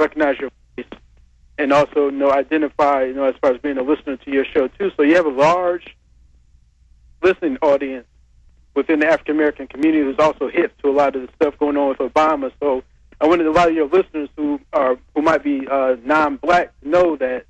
recognize your voice and also, identify, as far as being a listener to your show, too. So you have a large listening audience within the African-American community who's also hip to a lot of the stuff going on with Obama. So I wanted a lot of your listeners who might be non-black to know that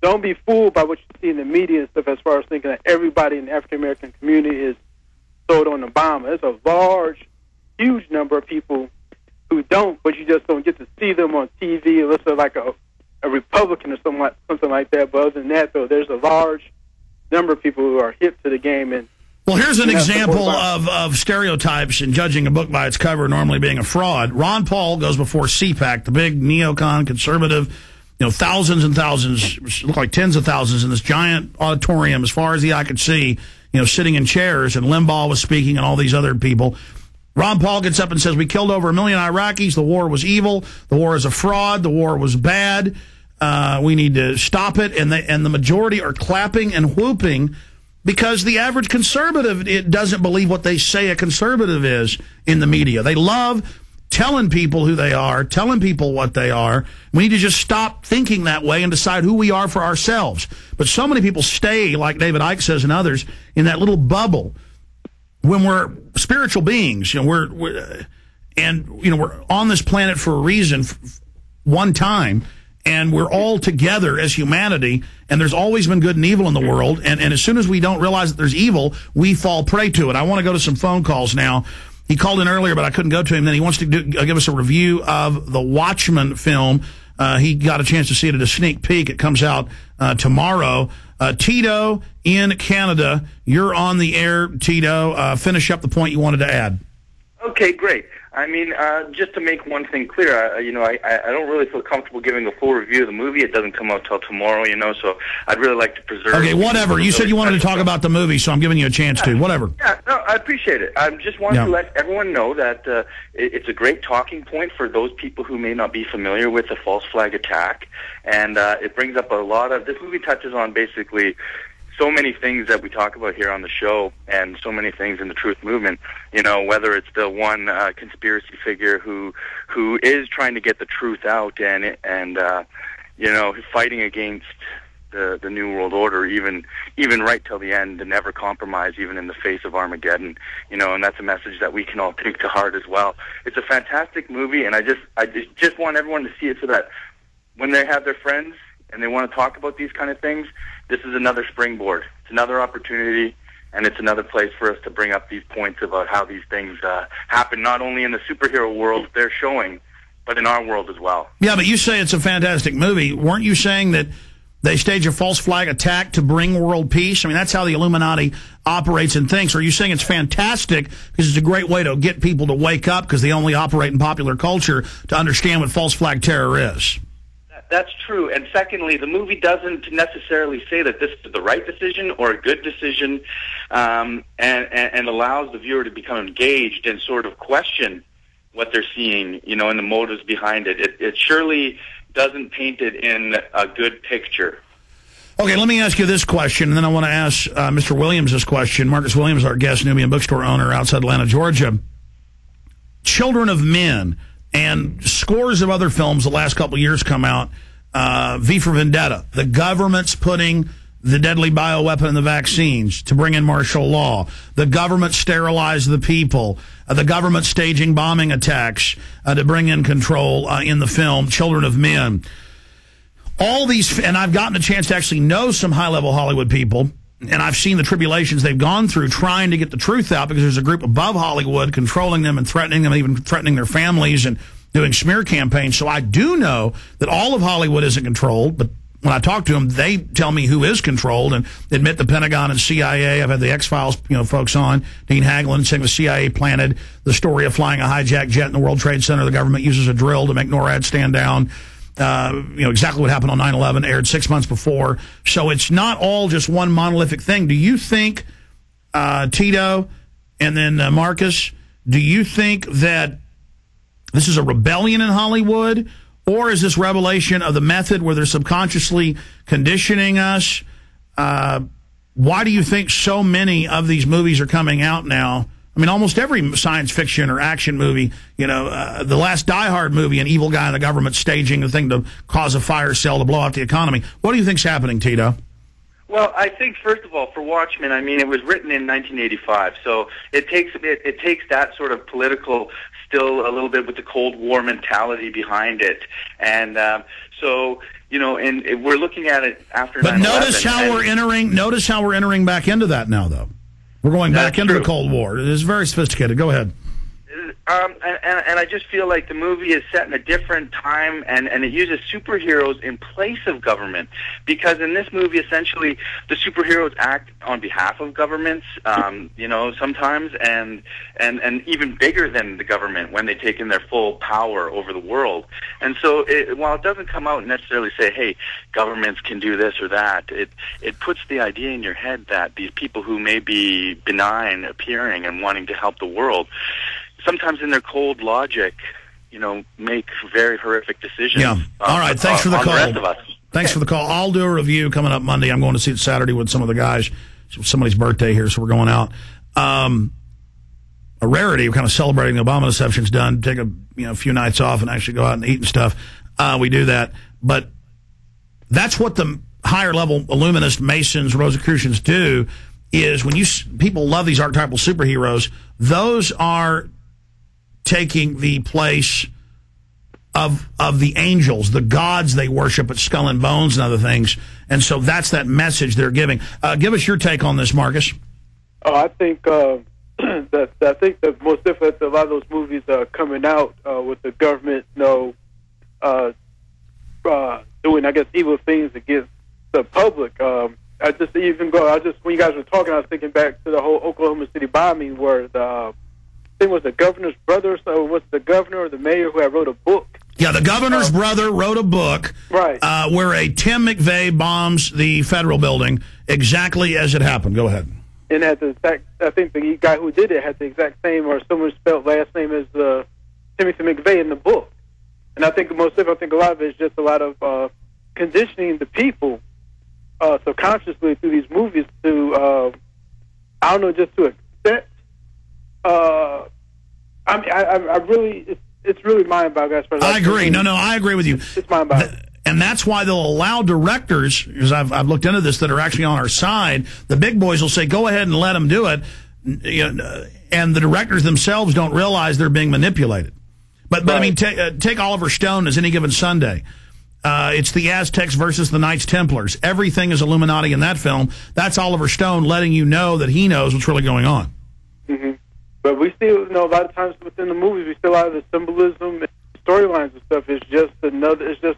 don't be fooled by what you see in the media and stuff as far as thinking that everybody in the African-American community is sold on Obama. There's a large, huge number of people who don't, but you just don't get to see them on TV unless they're like a Republican or something like that. But other than that, though, there's a large number of people who are hip to the game. And well, here's an example of stereotypes and judging a book by its cover normally being a fraud. Ron Paul goes before CPAC, the big neocon conservative, thousands and thousands, look like tens of thousands in this giant auditorium as far as the eye could see, sitting in chairs, and Limbaugh was speaking and all these other people. Ron Paul gets up and says, we killed over 1 million Iraqis. The war was evil. The war is a fraud. The war was bad. We need to stop it. And the majority are clapping and whooping because the average conservative doesn't believe what they say a conservative is in the media. They love telling people who they are, telling people what they are. We need to just stop thinking that way and decide who we are for ourselves. But so many people stay, like David Icke says and others, in that little bubble when we're spiritual beings. We're on this planet for a reason, one time. And we're all together as humanity, and there's always been good and evil in the world, and as soon as we don't realize that there's evil, we fall prey to it. I want to go to some phone calls now. He called in earlier, but I couldn't go to him. Then he wants to give us a review of the Watchmen film. He got a chance to see it at a sneak peek. It comes out tomorrow. Tito in Canada, you're on the air, Tito. Finish up the point you wanted to add. Okay, great. I mean, just to make one thing clear, I don't really feel comfortable giving a full review of the movie. It doesn't come out till tomorrow, so I'd really like to preserve... Okay, whatever. You said you wanted to talk about the movie, so I'm giving you a chance to. Whatever. Yeah, no, I appreciate it. I just wanted to let everyone know that it's a great talking point for those people who may not be familiar with the false flag attack, and it brings up a lot of... This movie touches on basically so many things that we talk about here on the show, and so many things in the truth movement, whether it's the one conspiracy figure who is trying to get the truth out and fighting against the New World Order, even right till the end, to never compromise, even in the face of Armageddon, and that's a message that we can all take to heart as well. It's a fantastic movie, and I just want everyone to see it so that when they have their friends and they want to talk about these kind of things, this is another springboard. It's another opportunity, and it's another place for us to bring up these points about how these things happen, not only in the superhero world they're showing, but in our world as well. Yeah, but you say it's a fantastic movie. Weren't you saying that they stage a false flag attack to bring world peace? I mean, that's how the Illuminati operates and thinks. Or are you saying it's fantastic because it's a great way to get people to wake up because they only operate in popular culture to understand what false flag terror is? That's true. And secondly, the movie doesn't necessarily say that this is the right decision or a good decision, and allows the viewer to become engaged and sort of question what they're seeing, and the motives behind it. It surely doesn't paint it in a good picture. Okay, let me ask you this question, and then I want to ask Mr. Williams this question. Marcus Williams, our guest, Nubian Bookstore owner outside Atlanta, Georgia. Children of Men and scores of other films the last couple of years come out. V for Vendetta. The government's putting the deadly bioweapon in the vaccines to bring in martial law. The government sterilized the people. The government staging bombing attacks to bring in control in the film Children of Men. All these, and I've gotten a chance to actually know some high-level Hollywood people, and I've seen the tribulations they've gone through trying to get the truth out because there's a group above Hollywood controlling them and threatening them, even threatening their families and doing smear campaigns. So I do know that all of Hollywood isn't controlled, but when I talk to them, they tell me who is controlled and admit the Pentagon and CIA. I've had the X-Files folks on, Dean Haglund, saying the CIA planted the story of flying a hijacked jet in the World Trade Center. The government uses a drill to make NORAD stand down. Exactly what happened on 9/11 aired 6 months before. So it's not all just one monolithic thing. Do you think, Tito, and then Marcus, do you think that this is a rebellion in Hollywood, or is this revelation of the method where they're subconsciously conditioning us? Why do you think so many of these movies are coming out now I mean, almost every science fiction or action movie, the last Die Hard movie, an evil guy in the government staging a thing to cause a fire sale to blow out the economy. What do you think's happening, Tito? Well, I think, first of all, for Watchmen, I mean, it was written in 1985, so it takes that sort of political, still a little bit with the Cold War mentality behind it, and so and we're looking at it after. But notice how we're entering. Notice how we're entering back into that now, though. We're going back into the Cold War. It is very sophisticated. Go ahead. And I just feel like the movie is set in a different time, and it uses superheroes in place of government, because in this movie, essentially, the superheroes act on behalf of governments, sometimes, and even bigger than the government when they take in their full power over the world. And so, while it doesn't come out and necessarily say, hey, governments can do this or that, it puts the idea in your head that these people who may be benign appearing and wanting to help the world, sometimes in their cold logic, make very horrific decisions. Yeah. All right. Thanks for the call. The rest of us. Thanks for the call. I'll do a review coming up Monday. I'm going to see it Saturday with some of the guys. It's somebody's birthday here, so we're going out. A rarity. We're kind of celebrating the Obama reception's done. Take a few nights off and actually go out and eat and stuff. We do that. But that's what the higher level Illuminists, Masons, Rosicrucians do, is when people love these archetypal superheroes, those are taking the place of the angels, the gods they worship at Skull and Bones and other things. And so that's that message they're giving. Give us your take on this, Marcus. Oh, I think that most definitely a lot of those movies are coming out with the government, doing, I guess, evil things against the public. When you guys were talking, I was thinking back to the whole Oklahoma City bombing where I think it was the governor's brother, so was the governor or the mayor who had wrote a book. Yeah, the governor's brother wrote a book, right, where a Tim McVeigh bombs the federal building exactly as it happened. Go ahead. And had the exact, I think the guy who did it had the exact same or similar spelled last name as Timothy McVeigh in the book. And I think a lot of it is just a lot of conditioning the people subconsciously through these movies to, just to accept. It's really mind-boggling. I agree. No, I agree with you. It's mind-boggling. And that's why they'll allow directors, because I've looked into this, that are actually on our side. The big boys will say, go ahead and let them do it. And the directors themselves don't realize they're being manipulated. But right. I mean, take Oliver Stone as Any Given Sunday. It's the Aztecs versus the Knights Templars. Everything is Illuminati in that film. That's Oliver Stone letting you know that he knows what's really going on. Mm-hmm. But we still, a lot of times within the movies, we still a lot of the symbolism and storylines and stuff is just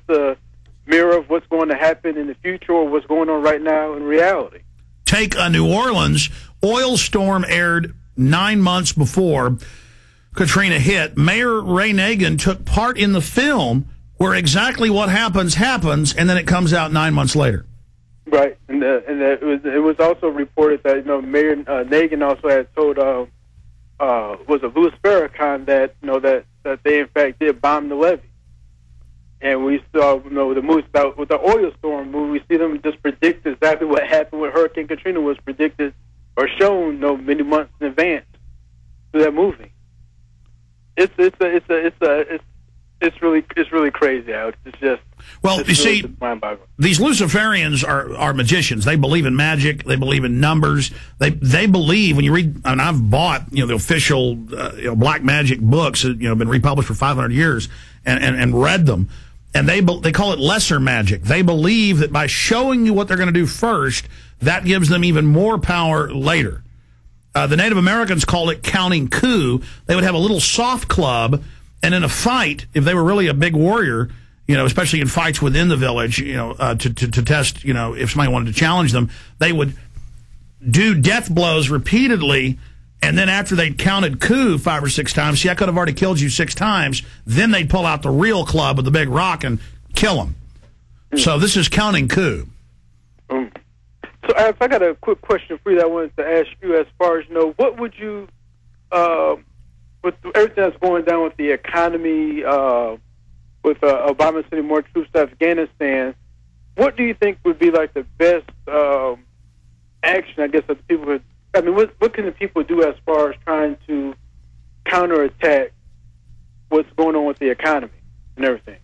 a mirror of what's going to happen in the future or what's going on right now in reality. Take New Orleans. Oil storm aired 9 months before Katrina hit. Mayor Reagan took part in the film where exactly what happens, and then it comes out 9 months later. Right, and it was also reported that Mayor Reagan also had told was it Louis Farrakhan that that they in fact did bomb the levee. And we saw, the movies with the oil storm movie, we see them just predict exactly what happened with Hurricane Katrina was predicted or shown, many months in advance through that movie. It's really crazy out. It's just these Luciferians are magicians. They believe in magic. They believe in numbers. They believe when you read. And I've bought the official black magic books that been republished for 500 years and read them. And they call it lesser magic. They believe that by showing you what they're going to do first, that gives them even more power later. The Native Americans called it counting coup. They would have a little soft club, and in a fight, if they were really a big warrior, especially in fights within the village, to test, if somebody wanted to challenge them, they would do death blows repeatedly. And then after they'd counted coup 5 or 6 times, see, I could have already killed you 6 times. Then they'd pull out the real club with the big rock and kill them. So this is counting coup. So if I got a quick question for you that I wanted to ask you as far as, what would you, with everything that's going down with the economy, with Obama sending more troops to Afghanistan, what do you think would be like the best action, I guess, that the people would I mean, what can the people do as far as trying to counterattack what's going on with the economy and everything?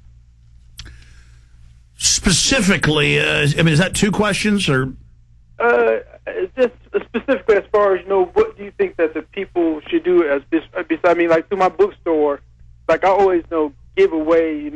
Specifically, I mean, is that two questions or? Just specifically as far as, what do you think that the people should do as this? I mean, like through my bookstore, like I always give away,